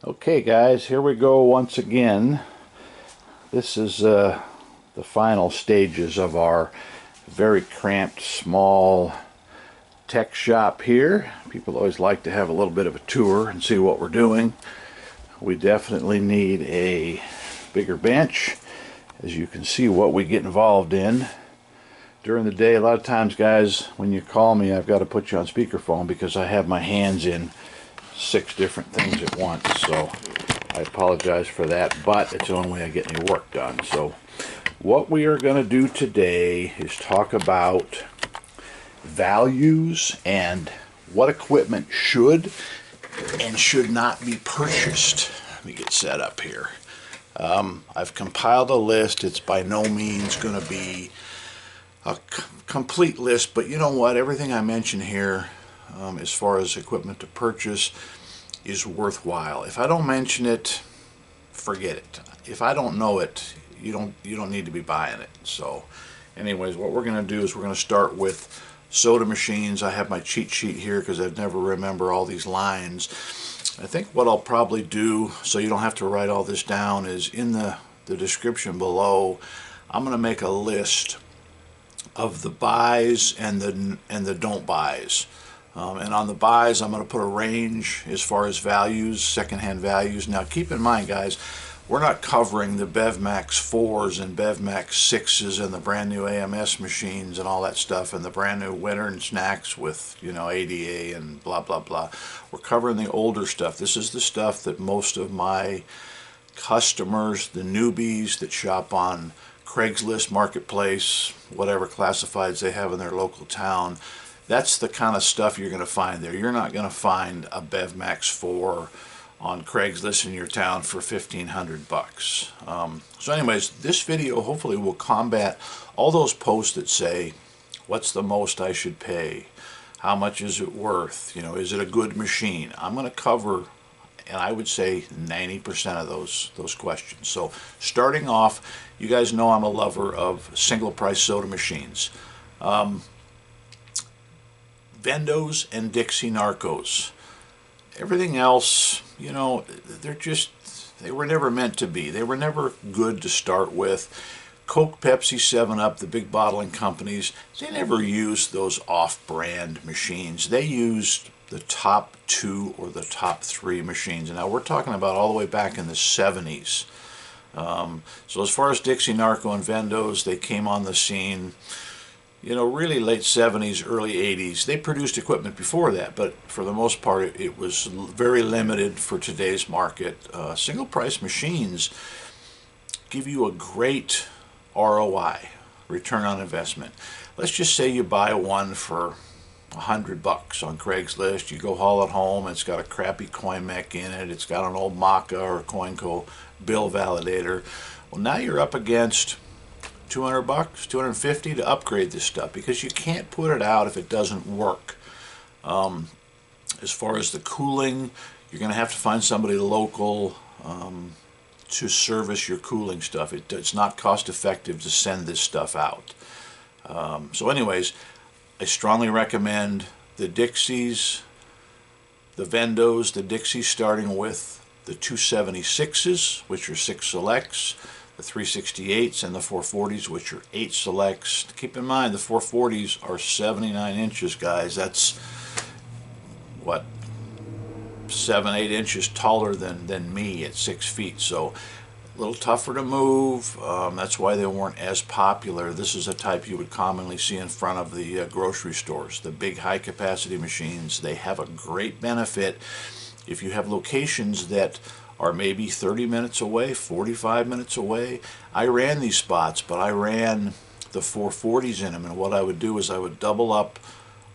Okay guys, here we go once again. This is the final stages of our very cramped small tech shop here. People always like to have a little bit of a tour and see what we're doing. We definitely need a bigger bench. As you can see what we get involved in during the day. A lot of times guys, when you call me, I've got to put you on speakerphone because I have my hands in 6 different things at once, so I apologize for that, but it's the only way I get any work done. So what we are going to do today is talk about values and what equipment should and should not be purchased. Let me get set up here. I've compiled a list. It's by no means going to be a complete list, but you know what? Everything I mention here as far as equipment to purchase is worthwhile. If I don't mention it, forget it. If I don't know it, you don't need to be buying it. So anyways, what we're going to do is we're going to start with soda machines. I have my cheat sheet here because I never remember all these lines. I think what I'll probably do, so you don't have to write all this down, is in the description below I'm going to make a list of the buys and the don't buys. And on the buys, I'm going to put a range as far as values, secondhand values. Now keep in mind guys, we're not covering the BevMax 4s and BevMax 6s and the brand new AMS machines and all that stuff and the brand new Wittern snacks with, you know, ADA and blah blah blah. We're covering the older stuff. This is the stuff that most of my customers, the newbies that shop on Craigslist, Marketplace, whatever classifieds they have in their local town, that's the kind of stuff you're going to find there. You're not going to find a BevMax 4 on Craigslist in your town for 1,500 bucks. So anyways, this video hopefully will combat all those posts that say, what's the most I should pay? How much is it worth? You know, is it a good machine? I'm going to cover, and I would say 90% of those questions. So starting off, you guys know I'm a lover of single price soda machines. Vendos and Dixie Narcos. Everything else, you know, they were never meant to be. They were never good to start with. Coke, Pepsi, 7-Up, the big bottling companies, they never used those off-brand machines. They used the top 2 or the top 3 machines. And now we're talking about all the way back in the 70s. So as far as Dixie Narco and Vendos, they came on the scene, you know, really late 70s, early 80s. They produced equipment before that, but for the most part it was very limited for today's market. Single price machines give you a great ROI, return on investment. Let's just say you buy one for $100 on Craigslist. You go haul it home, it's got a crappy coin mech in it, it's got an old Maca or a CoinCo bill validator. Well, now you're up against $200, $250 to upgrade this stuff because you can't put it out if it doesn't work. As far as the cooling, you're going to have to find somebody local to service your cooling stuff. It's not cost effective to send this stuff out. So anyways, I strongly recommend the Dixies, the Vendos, the Dixies starting with the 276s, which are 6 selects, the 368s and the 440s, which are 8 selects. Keep in mind the 440s are 79 inches, guys. That's what, 7-8 inches taller than me at 6 feet, so a little tougher to move. That's why they weren't as popular. This is a type you would commonly see in front of the grocery stores. The big high capacity machines, they have a great benefit if you have locations that are maybe 30 minutes away, 45 minutes away. I ran these spots, but I ran the 440s in them, and what I would do is I would double up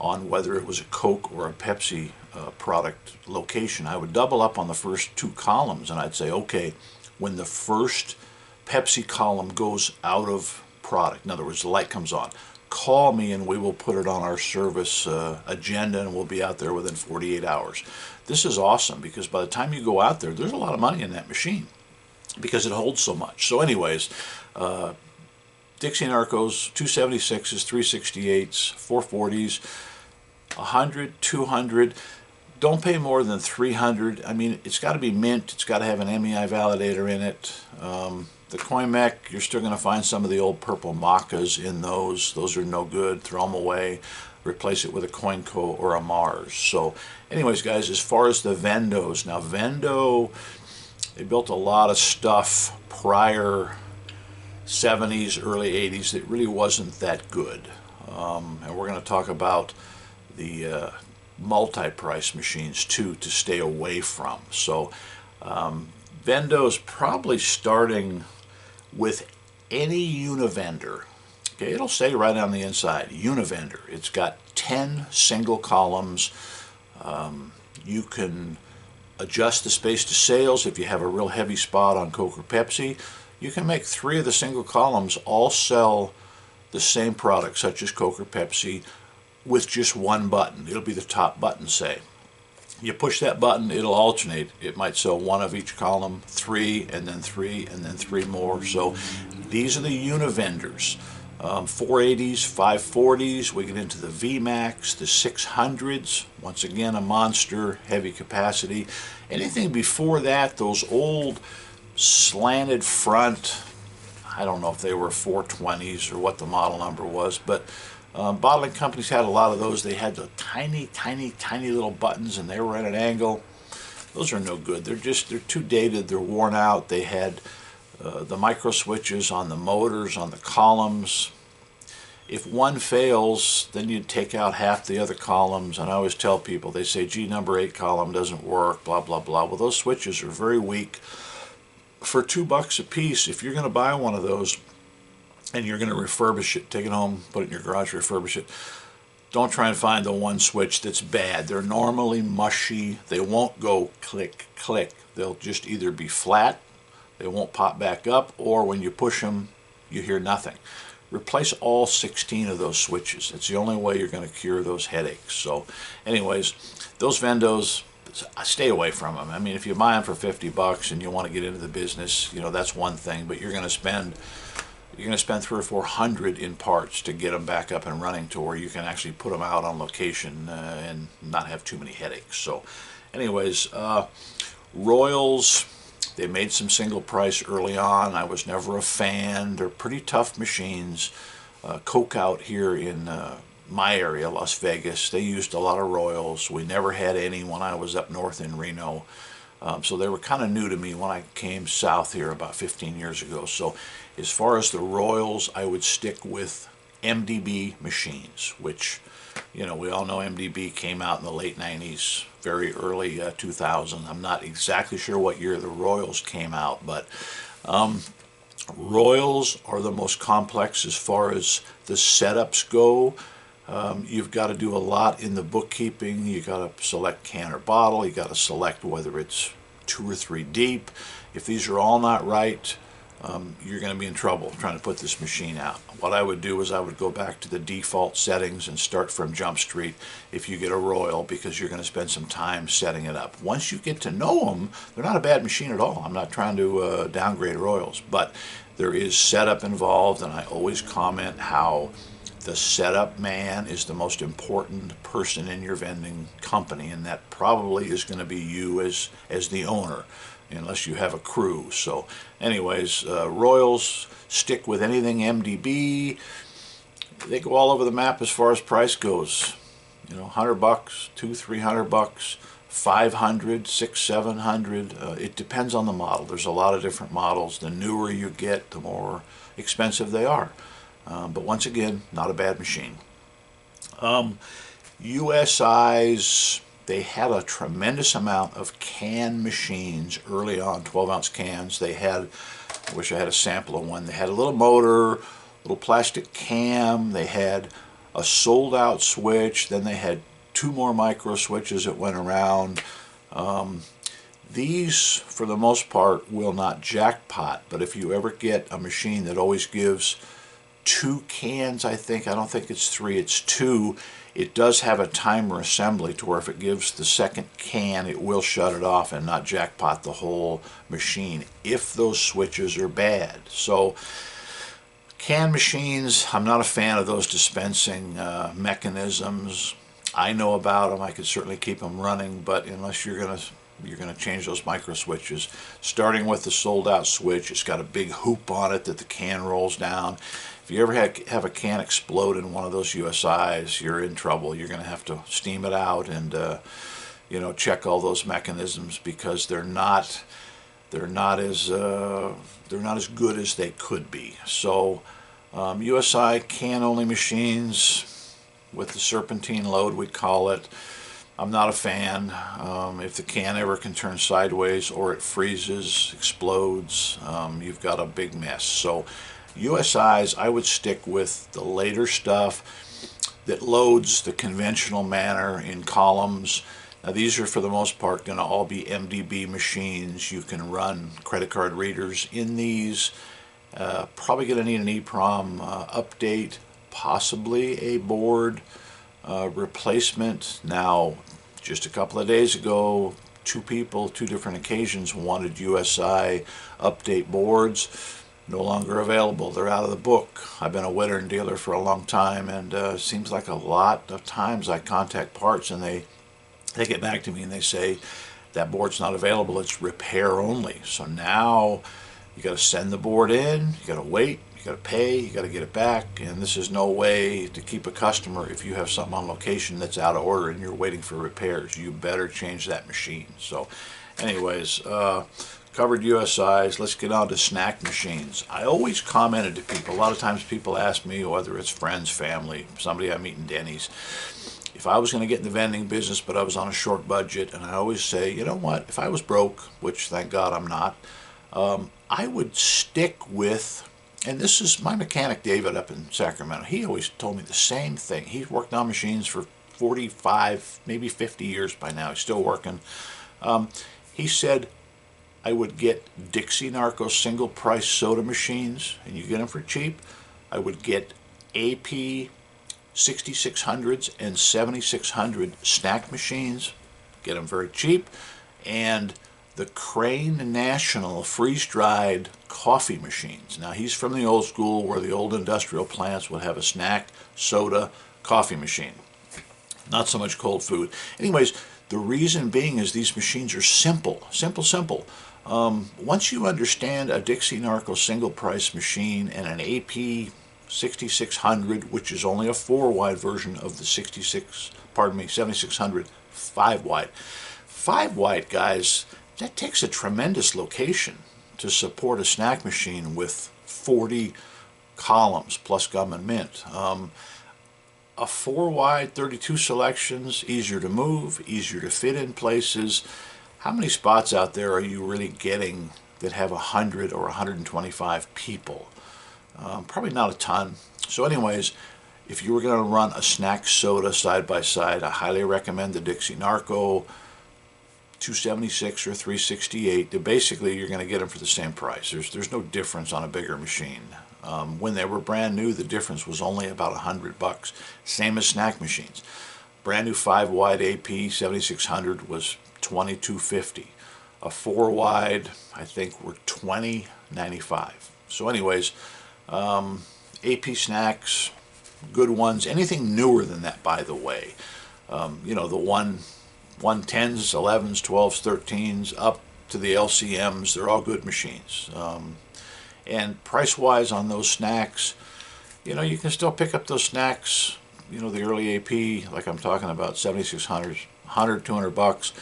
on whether it was a Coke or a Pepsi product location. I would double up on the first 2 columns, and I'd say, okay, when the first Pepsi column goes out of product, in other words, the light comes on, call me and we will put it on our service agenda and we'll be out there within 48 hours. This is awesome because by the time you go out there, there's a lot of money in that machine because it holds so much. So anyways, Dixie Narcos, 276s, 368s, 440s, 100, 200. Don't pay more than 300. I mean, it's got to be mint. It's got to have an MEI validator in it. The coin mech, you're still going to find some of the old purple Macas in those. Those are no good. Throw them away. Replace it with a Coinco or a Mars. So anyways, guys, as far as the Vendos, now Vendo, they built a lot of stuff prior 70s, early 80s that really wasn't that good. And we're going to talk about the multi-price machines too to stay away from. So Vendo's probably starting with any Univendor. Okay, it'll say right on the inside, Univendor. It's got 10 single columns. You can adjust the space to sales if you have a real heavy spot on Coke or Pepsi. You can make 3 of the single columns all sell the same product, such as Coke or Pepsi, with just one button. It'll be the top button, say. You push that button, it'll alternate. It might sell 1 of each column, 3, and then 3, and then 3 more. So these are the Univendors. 480s, 540s, we get into the VMAX, the 600s, once again a monster, heavy capacity. Anything before that, those old slanted front, I don't know if they were 420s or what the model number was, but bottling companies had a lot of those. They had the tiny, tiny, tiny little buttons, and they were at an angle. Those are no good. They're too dated. They're worn out. They had the micro switches on the motors, on the columns. If one fails, then you take out half the other columns. And I always tell people, they say, gee, number 8 column doesn't work, blah, blah, blah. Well, those switches are very weak. For $2 a piece, if you're going to buy one of those and you're going to refurbish it, take it home, put it in your garage, refurbish it, don't try and find the one switch that's bad. They're normally mushy. They won't go click, click. They'll just either be flat, they won't pop back up, or when you push them, you hear nothing. Replace all 16 of those switches. It's the only way you're going to cure those headaches. So anyways, those Vendos, stay away from them. I mean, if you buy them for $50 and you want to get into the business, you know, that's one thing, but you're going to spend 300 or 400 in parts to get them back up and running to where you can actually put them out on location and not have too many headaches. So anyways, Royals, they made some single price early on. I was never a fan. They're pretty tough machines. Coke out here in my area, Las Vegas, they used a lot of Royals. We never had any when I was up north in Reno. So they were kind of new to me when I came south here about 15 years ago. So as far as the Royals, I would stick with MDB machines, which, you know, we all know MDB came out in the late 90s, very early 2000. I'm not exactly sure what year the Royals came out, but Royals are the most complex as far as the setups go. You've got to do a lot in the bookkeeping. You got to select can or bottle. You got to select whether it's 2 or 3 deep. If these are all not right, you're going to be in trouble trying to put this machine out. What I would do is I would go back to the default settings and start from Jump Street if you get a Royal, because you're going to spend some time setting it up. Once you get to know them, they're not a bad machine at all. I'm not trying to downgrade Royals, but there is setup involved, and I always comment how the setup man is the most important person in your vending company, and that probably is going to be you as the owner, unless you have a crew. So anyways, Royals, stick with anything MDB. They go all over the map as far as price goes. You know, $100, $200, $300, 500, 600, 700. It depends on the model. There's a lot of different models. The newer you get, the more expensive they are. But once again, not a bad machine. USI's, they had a tremendous amount of can machines early on, 12-ounce cans. They had, I wish I had a sample of one, they had a little motor, little plastic cam, they had a sold-out switch, then they had 2 more micro switches that went around. These, for the most part, will not jackpot, but if you ever get a machine that always gives 2 cans, I don't think it's 3, it's 2, it does have a timer assembly to where if it gives the second can, it will shut it off and not jackpot the whole machine if those switches are bad. So can machines, I'm not a fan of those dispensing mechanisms. I know about them. I could certainly keep them running, but unless you're gonna change those micro switches, starting with the sold out switch, it's got a big hoop on it that the can rolls down. If you ever have a can explode in one of those USIs, you're in trouble. You're going to have to steam it out and check all those mechanisms, because they're not as good as they could be. So USI can only machines with the serpentine load, we'd call it. I'm not a fan. If the can ever can turn sideways or it freezes, explodes, you've got a big mess. So USIs, I would stick with the later stuff that loads the conventional manner in columns. Now these are for the most part going to all be MDB machines. You can run credit card readers in these. Probably going to need an EEPROM update, possibly a board replacement. Now, just a couple of days ago, two people, two different occasions, wanted USI update boards. No longer available. They're out of the book. I've been a Wittern dealer for a long time, and it seems like a lot of times I contact parts and they get back to me and they say that board's not available, it's repair only. So now you got to send the board in, you got to wait, you got to pay, you got to get it back, and this is no way to keep a customer. If you have something on location that's out of order and you're waiting for repairs, you better change that machine. So anyways, covered USIs. Let's get on to snack machines. I always commented to people, a lot of times people ask me, whether it's friends, family, somebody I meet in Denny's, if I was going to get in the vending business but I was on a short budget, and I always say, you know what, if I was broke, which thank God I'm not, I would stick with, and this is my mechanic David up in Sacramento, he always told me the same thing. He's worked on machines for 45, maybe 50 years by now. He's still working. He said, I would get Dixie Narco single price soda machines, and you get them for cheap. I would get AP 6600s and 7600 snack machines, get them very cheap, and the Crane National freeze-dried coffee machines. Now he's from the old school where the old industrial plants would have a snack, soda, coffee machine. Not so much cold food. Anyways, the reason being is these machines are simple. Once you understand a Dixie Narco single price machine and an AP 6600, which is only a 4-wide version of the 7600 5-wide. 5-wide, guys, that takes a tremendous location to support a snack machine with 40 columns plus gum and mint. A 4-wide, 32 selections, easier to move, easier to fit in places. How many spots out there are you really getting that have 100 or 125 people? Probably not a ton. So anyways, if you were going to run a snack soda side by side, I highly recommend the Dixie Narco 276 or 368. Basically, you're going to get them for the same price. There's no difference on a bigger machine. When they were brand new, the difference was only about $100. Same as snack machines. Brand new 5-wide AP 7600 was $22.50. A 4-wide, I think, were $20.95. So anyways, AP snacks, good ones. Anything newer than that, by the way. The 110s, 11s, 12s, 13s, up to the LCMs, they're all good machines. And price-wise on those snacks, you can still pick up those snacks, the early AP, like I'm talking about, 7600, 100, $200.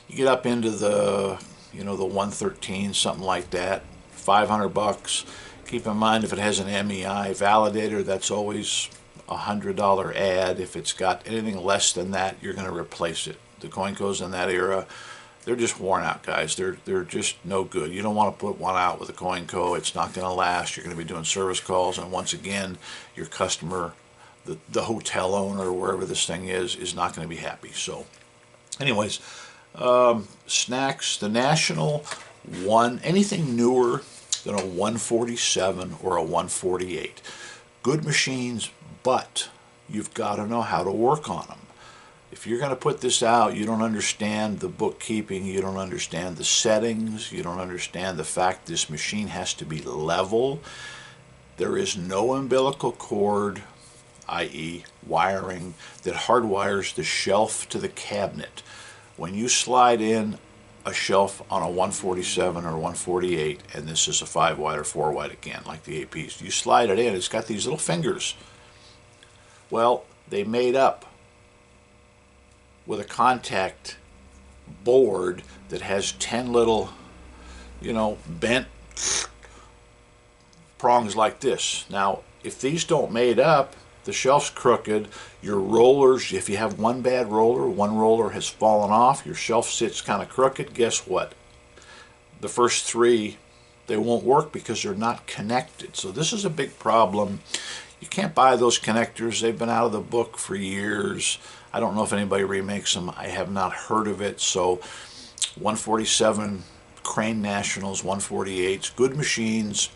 You get up into the, the 113, something like that, $500. Keep in mind, if it has an MEI validator, that's always a $100 ad. If it's got anything less than that, you're going to replace it. The Coincos in that era, they're just worn out, guys. They're just no good. You don't want to put one out with a Coinco. It's not going to last. You're going to be doing service calls, and once again, your customer, the hotel owner, or wherever this thing is not going to be happy. So, anyways, snacks, the National one, anything newer than a 147 or a 148. Good machines, but you've got to know how to work on them. If you're going to put this out, you don't understand the bookkeeping, you don't understand the settings, you don't understand the fact this machine has to be level. There is no umbilical cord i.e. wiring, that hardwires the shelf to the cabinet. When you slide in a shelf on a 147 or 148, and this is a 5 wide or 4 wide again, like the APs, you slide it in, it's got these little fingers. Well, they made up with a contact board that has 10 little, bent prongs like this. Now, if these don't mate up, the shelf's crooked, your rollers, if you have one bad roller, one roller has fallen off, your shelf sits kind of crooked, guess what? The first 3, they won't work because they're not connected. So this is a big problem. You can't buy those connectors. They've been out of the book for years. I don't know if anybody remakes them. I have not heard of it. So 147 Crane Nationals, 148s, good machines.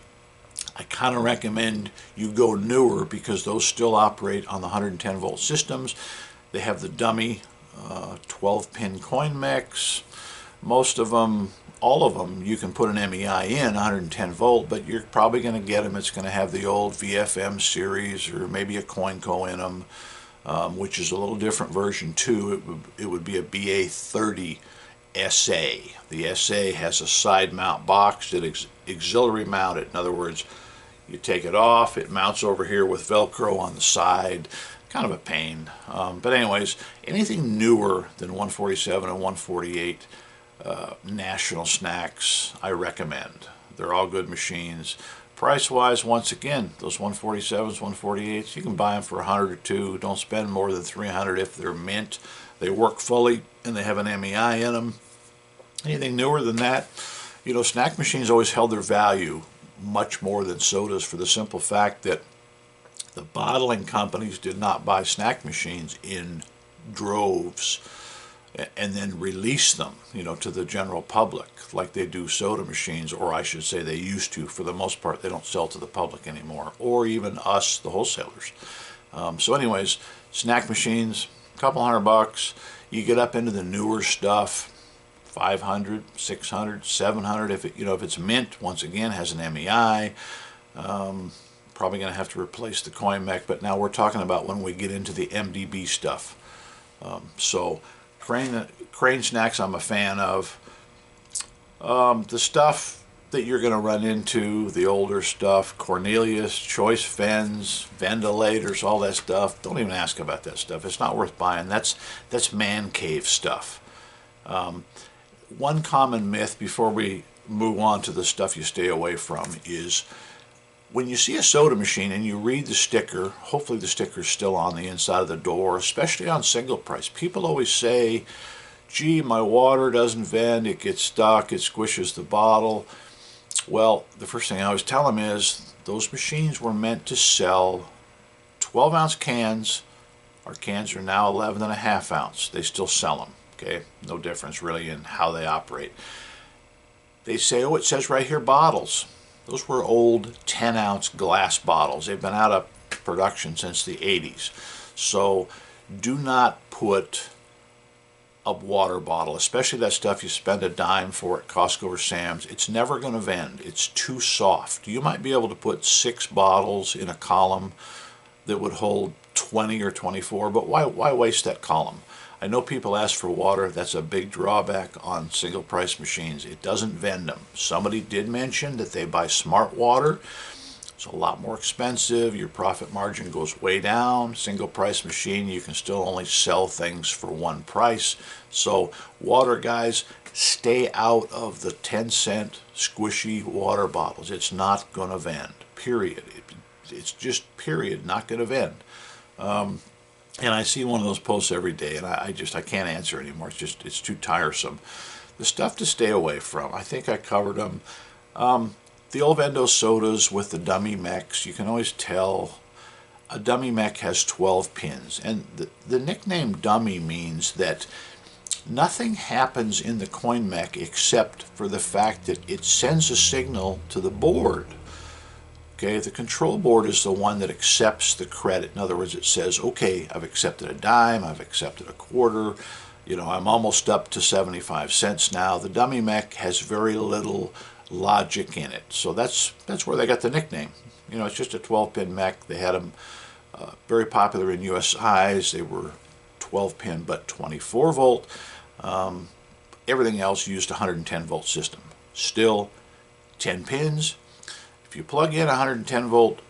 I kind of recommend you go newer because those still operate on the 110 volt systems. They have the dummy 12-pin coin mechs. Most of them, all of them, you can put an MEI in 110 volt, but you're probably going to get them. It's going to have the old VFM series or maybe a CoinCo in them, which is a little different version too. It would be a BA30 SA. The SA has a side mount box that auxiliary mounted. In other words, you take it off, it mounts over here with Velcro on the side. Kind of a pain. But anyways, anything newer than 147 and 148 National Snacks, I recommend. They're all good machines. Price-wise, once again, those 147s, 148s, you can buy them for 100 or 2. Don't spend more than 300 if they're mint. They work fully, and they have an MEI in them. Anything newer than that, snack machines always held their value much more than sodas for the simple fact that the bottling companies did not buy snack machines in droves and then release them, to the general public like they do soda machines, or I should say they used to. For the most part, they don't sell to the public anymore, or even us, the wholesalers. So anyways, snack machines, a couple $100. You get up into the newer stuff, 500, 600, 700. If it's mint, once again, has an MEI. Probably going to have to replace the coin mech, but now we're talking about when we get into the MDB stuff. So Crane Snacks I'm a fan of. The stuff that you're going to run into, the older stuff, Cornelius, Choice Vens, ventilators, all that stuff, don't even ask about that stuff. It's not worth buying. That's man cave stuff. One common myth before we move on to the stuff you stay away from is when you see a soda machine and you read the sticker, hopefully the sticker's still on the inside of the door, especially on single price. People always say, gee, my water doesn't vend, it gets stuck, it squishes the bottle. Well, the first thing I always tell them is those machines were meant to sell 12-ounce cans. Our cans are now 11.5 ounce. They still sell them. Okay, no difference really in how they operate. They say, oh, it says right here bottles. Those were old 10-ounce glass bottles. They've been out of production since the 80s. So do not put a water bottle, especially that stuff you spend a dime for at Costco or Sam's. It's never going to vend. It's too soft. You might be able to put 6 bottles in a column that would hold 20 or 24, but why waste that column? I know people ask for water. That's a big drawback on single price machines. It doesn't vend them. Somebody did mention that they buy smart water. It's a lot more expensive. Your profit margin goes way down. Single price machine, you can still only sell things for one price. So water, guys, stay out of the 10-cent squishy water bottles. It's not going to vend, period. It's just period, not going to vend. And I see one of those posts every day, and I can't answer anymore. It's too tiresome. The stuff to stay away from, I think I covered them. The old Vendo sodas with the dummy mechs, you can always tell a dummy mech has 12 pins. And the nickname dummy means that nothing happens in the coin mech except for the fact that it sends a signal to the board. Okay, the control board is the one that accepts the credit. In other words, it says, okay, I've accepted a dime, I've accepted a quarter, I'm almost up to 75 cents now. The dummy mech has very little logic in it. So that's where they got the nickname. It's just a 12-pin mech. They had them Very popular in USIs. They were 12 pin but 24 volt. Everything else used a 110 volt system. Still 10 pins. If you plug in a 110 volt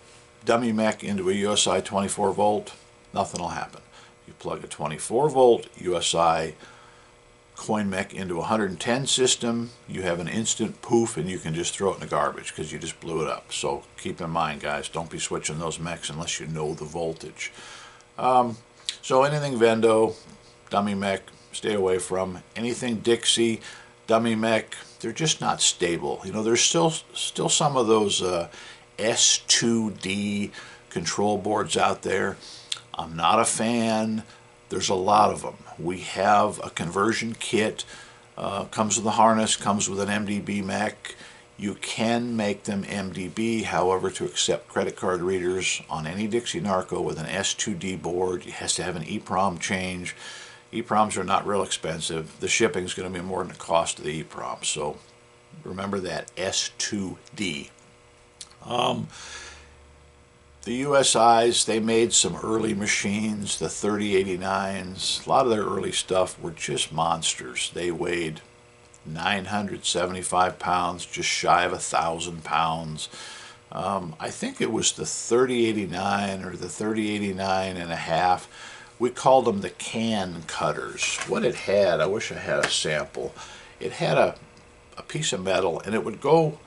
dummy mech into a USI 24 volt, nothing will happen. You plug a 24 volt USI coin mech into a 110 system, you have an instant poof and you can just throw it in the garbage because you just blew it up. So keep in mind, guys, don't be switching those mechs unless you know the voltage. So anything Vendo, dummy mech, stay away from. Anything Dixie, dummy mech, they're just not stable. You know, there's still some of those S2D control boards out there. I'm not a fan. There's a lot of them. We have a conversion kit, comes with a harness, comes with an MDB mech. You can make them MDB, however, to accept credit card readers on any Dixie Narco with an S2D board, it has to have an EEPROM change. EEPROMs are not real expensive. The shipping is going to be more than the cost of the EEPROM, so remember that, S2D. The USIs, they made some early machines, the 3089s. A lot of their early stuff were just monsters. They weighed 975 pounds, just shy of 1,000 pounds. I think it was the 3089 or the 3089 and a half. We called them the can cutters. What it had, I wish I had a sample. It had a piece of metal and it would go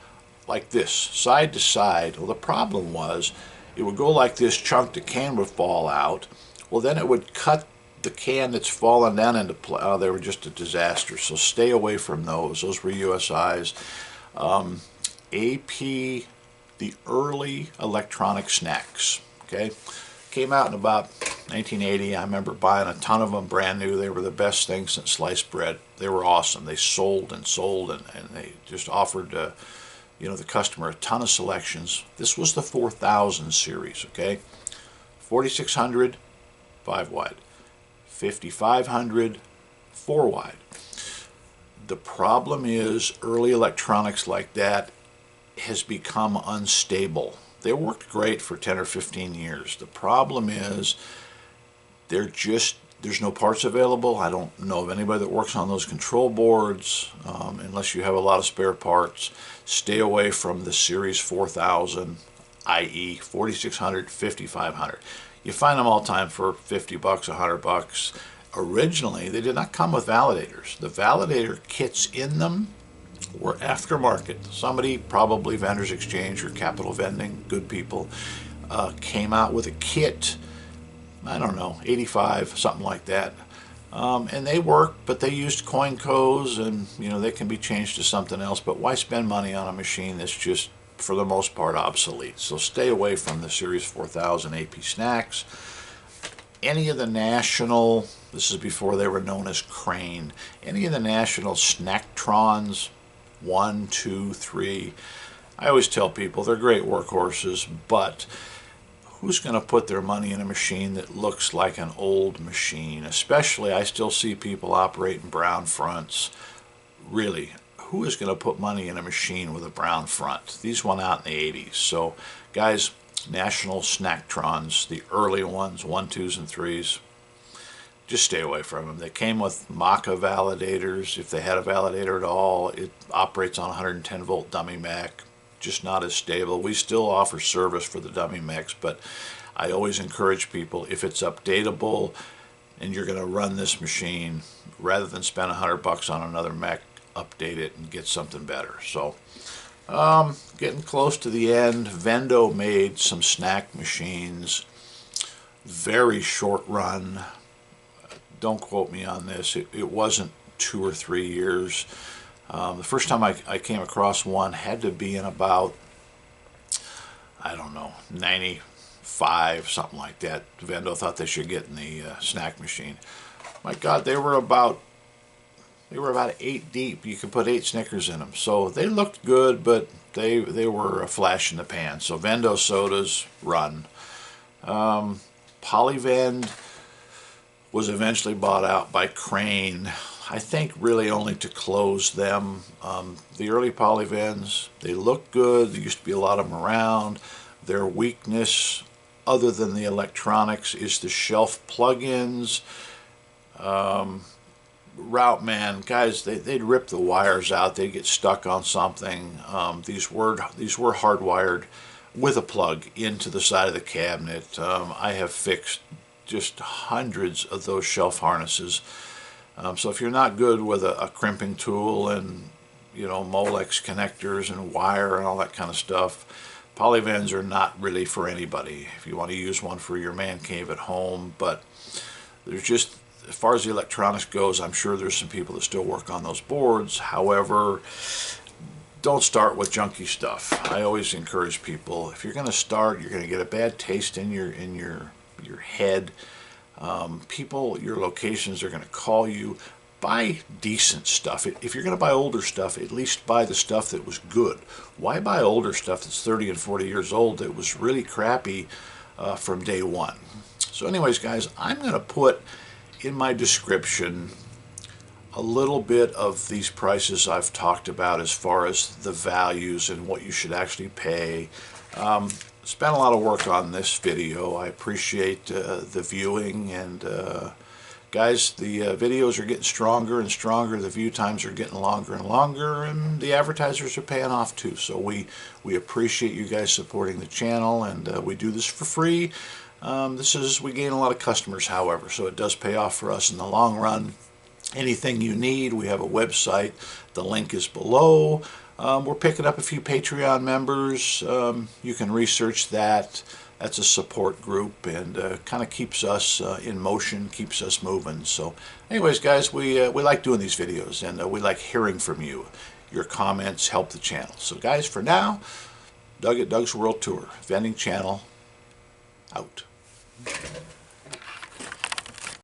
like this, side to side. Well, the problem was, it would go like this, chunk, the can would fall out. Well, then it would cut the can that's fallen down into play. Oh, they were just a disaster. So stay away from those. Those were USIs. AP, the early electronic snacks. Okay, came out in about 1980. I remember buying a ton of them brand new. They were the best thing since sliced bread. They were awesome. They sold and sold, and they just offered you know, the customer a ton of selections. This was the 4000 series, okay? 4600, 5 wide. 5500, 4 wide. The problem is early electronics like that has become unstable. They worked great for 10 or 15 years. The problem is there's no parts available. I don't know of anybody that works on those control boards unless you have a lot of spare parts. Stay away from the Series 4000, i.e. 4600, 5500. You find them all the time for 50 bucks, 100 bucks. Originally, they did not come with validators. The validator kits in them were aftermarket. Somebody, probably Vendors Exchange or Capital Vending, good people, came out with a kit, I don't know, 85, something like that. And they work, but they used coin codes, and you know, they can be changed to something else. But why spend money on a machine that's just, for the most part, obsolete? So stay away from the Series 4000 AP snacks. Any of the national, this is before they were known as Crane, any of the national Snacktrons, 1, 2, 3. I always tell people they're great workhorses, but who's going to put their money in a machine that looks like an old machine? Especially, I still see people operating brown fronts. Really, who is going to put money in a machine with a brown front? These went out in the 80s. So, guys, National Snacktrons, the early ones, 1, 2s, and 3s, just stay away from them. They came with Maca validators. If they had a validator at all, it operates on 110 volt dummy mech. Just not as stable. We still offer service for the dummy mechs, but I always encourage people, if it's updatable and you're going to run this machine, rather than spend 100 bucks on another mech, update it and get something better. So getting close to the end. Vendo made some snack machines, very short run. Don't quote me on this. It wasn't 2 or 3 years. The first time I came across one had to be in about, I don't know, 95, something like that. Vendo thought they should get in the snack machine. My God, they were about 8 deep. You could put 8 Snickers in them. So they looked good, but they were a flash in the pan. So Vendo sodas, run. Polyvend was eventually bought out by Crane. I think really only to close them. The early Polyvends, they look good. There used to be a lot of them around. Their weakness other than the electronics is the shelf plugins. Route man, guys, they'd rip the wires out. They'd get stuck on something. These were hardwired with a plug into the side of the cabinet. I have fixed just hundreds of those shelf harnesses. So if you're not good with a crimping tool and, you know, Molex connectors and wire and all that kind of stuff, polyvens are not really for anybody. If you want to use one for your man cave at home, but there's just, as far as the electronics goes, I'm sure there's some people that still work on those boards. However, don't start with junky stuff. I always encourage people, if you're going to start, you're going to get a bad taste in your head. People, your locations are going to call you. Buy decent stuff. If you're going to buy older stuff, at least buy the stuff that was good. Why buy older stuff that's 30 and 40 years old that was really crappy from day one? So anyways, guys, I'm going to put in my description a little bit of these prices I've talked about as far as the values and what you should actually pay. Spent a lot of work on this video. I appreciate the viewing, and guys, the videos are getting stronger and stronger. The view times are getting longer and longer, and the advertisers are paying off too. So we appreciate you guys supporting the channel, and we do this for free. We gain a lot of customers, however, so it does pay off for us in the long run. Anything you need, we have a website. The link is below. We're picking up a few Patreon members. You can research that. That's a support group, and kind of keeps us in motion, keeps us moving. So anyways, guys, we like doing these videos, and we like hearing from you. Your comments help the channel. So guys, for now, Doug at Doug's World Tour, Vending Channel, out.